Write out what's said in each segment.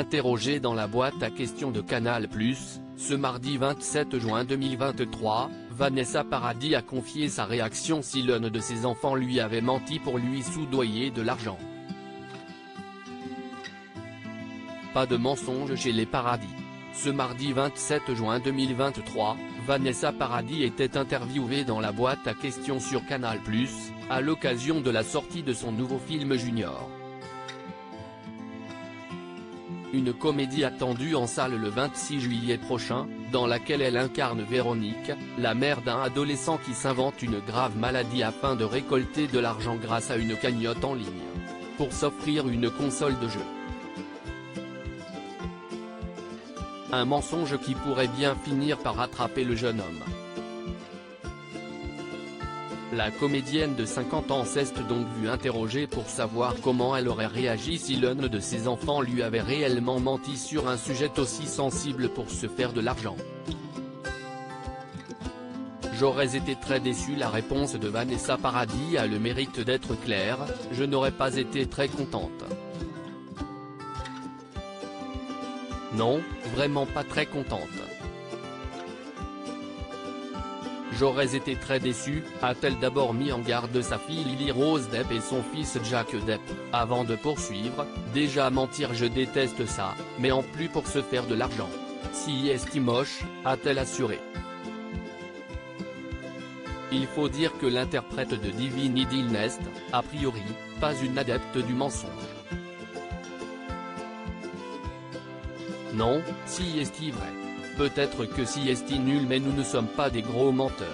Interrogée dans la boîte à questions de Canal+, ce mardi 27 juin 2023, Vanessa Paradis a confié sa réaction si l'un de ses enfants lui avait menti pour lui soudoyer de l'argent. Pas de mensonge chez les Paradis. Ce mardi 27 juin 2023, Vanessa Paradis était interviewée dans la boîte à questions sur Canal+, à l'occasion de la sortie de son nouveau film Junior. Une comédie attendue en salle le 26 juillet prochain, dans laquelle elle incarne Véronique, la mère d'un adolescent qui s'invente une grave maladie afin de récolter de l'argent grâce à une cagnotte en ligne, pour s'offrir une console de jeu. Un mensonge qui pourrait bien finir par rattraper le jeune homme. La comédienne de 50 ans s'est donc vue interrogée pour savoir comment elle aurait réagi si l'un de ses enfants lui avait réellement menti sur un sujet aussi sensible pour se faire de l'argent. J'aurais été très déçu. La réponse de Vanessa Paradis a le mérite d'être claire, je n'aurais pas été très contente. Non, vraiment pas très contente. J'aurais été très déçu, a-t-elle d'abord mis en garde sa fille Lily Rose Depp et son fils Jack Depp, avant de poursuivre, déjà mentir je déteste ça, mais en plus pour se faire de l'argent. Si est moche, a-t-elle assuré. Il faut dire que l'interprète de Divine Idyll n'est, a priori, pas une adepte du mensonge. Non, si est vrai. Peut-être que si est nul mais nous ne sommes pas des gros menteurs.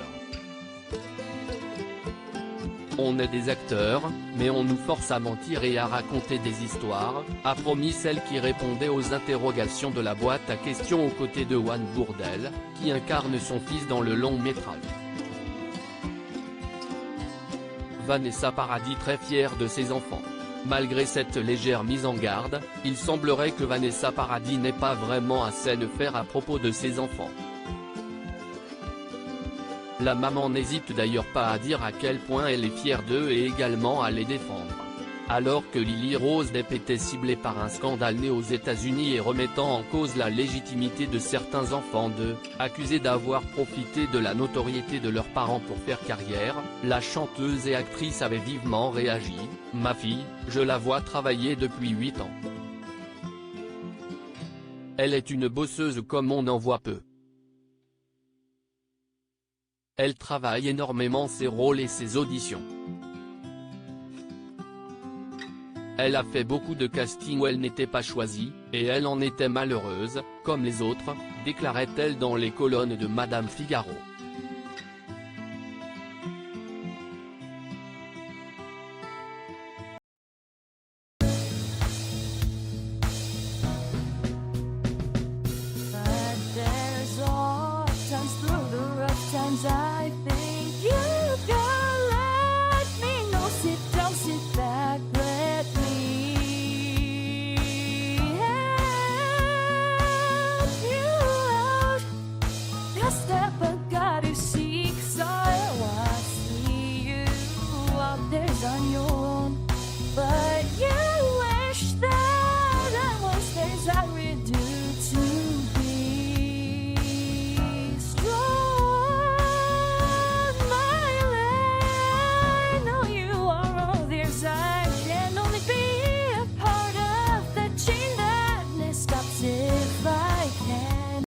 On est des acteurs, mais on nous force à mentir et à raconter des histoires, a promis celle qui répondait aux interrogations de la boîte à questions aux côtés de Juan Bourdelle, qui incarne son fils dans le long métrage. Vanessa Paradis très fière de ses enfants. Malgré cette légère mise en garde, il semblerait que Vanessa Paradis n'ait pas vraiment assez à faire à propos de ses enfants. La maman n'hésite d'ailleurs pas à dire à quel point elle est fière d'eux et également à les défendre. Alors que Lily Rose Depp était ciblée par un scandale né aux États-Unis et remettant en cause la légitimité de certains enfants accusés d'avoir profité de la notoriété de leurs parents pour faire carrière, la chanteuse et actrice avait vivement réagi. « Ma fille, je la vois travailler depuis 8 ans. Elle est une bosseuse comme on en voit peu. Elle travaille énormément ses rôles et ses auditions. Elle a fait beaucoup de castings où elle n'était pas choisie, et elle en était malheureuse, comme les autres, déclarait-elle dans les colonnes de Madame Figaro. I think you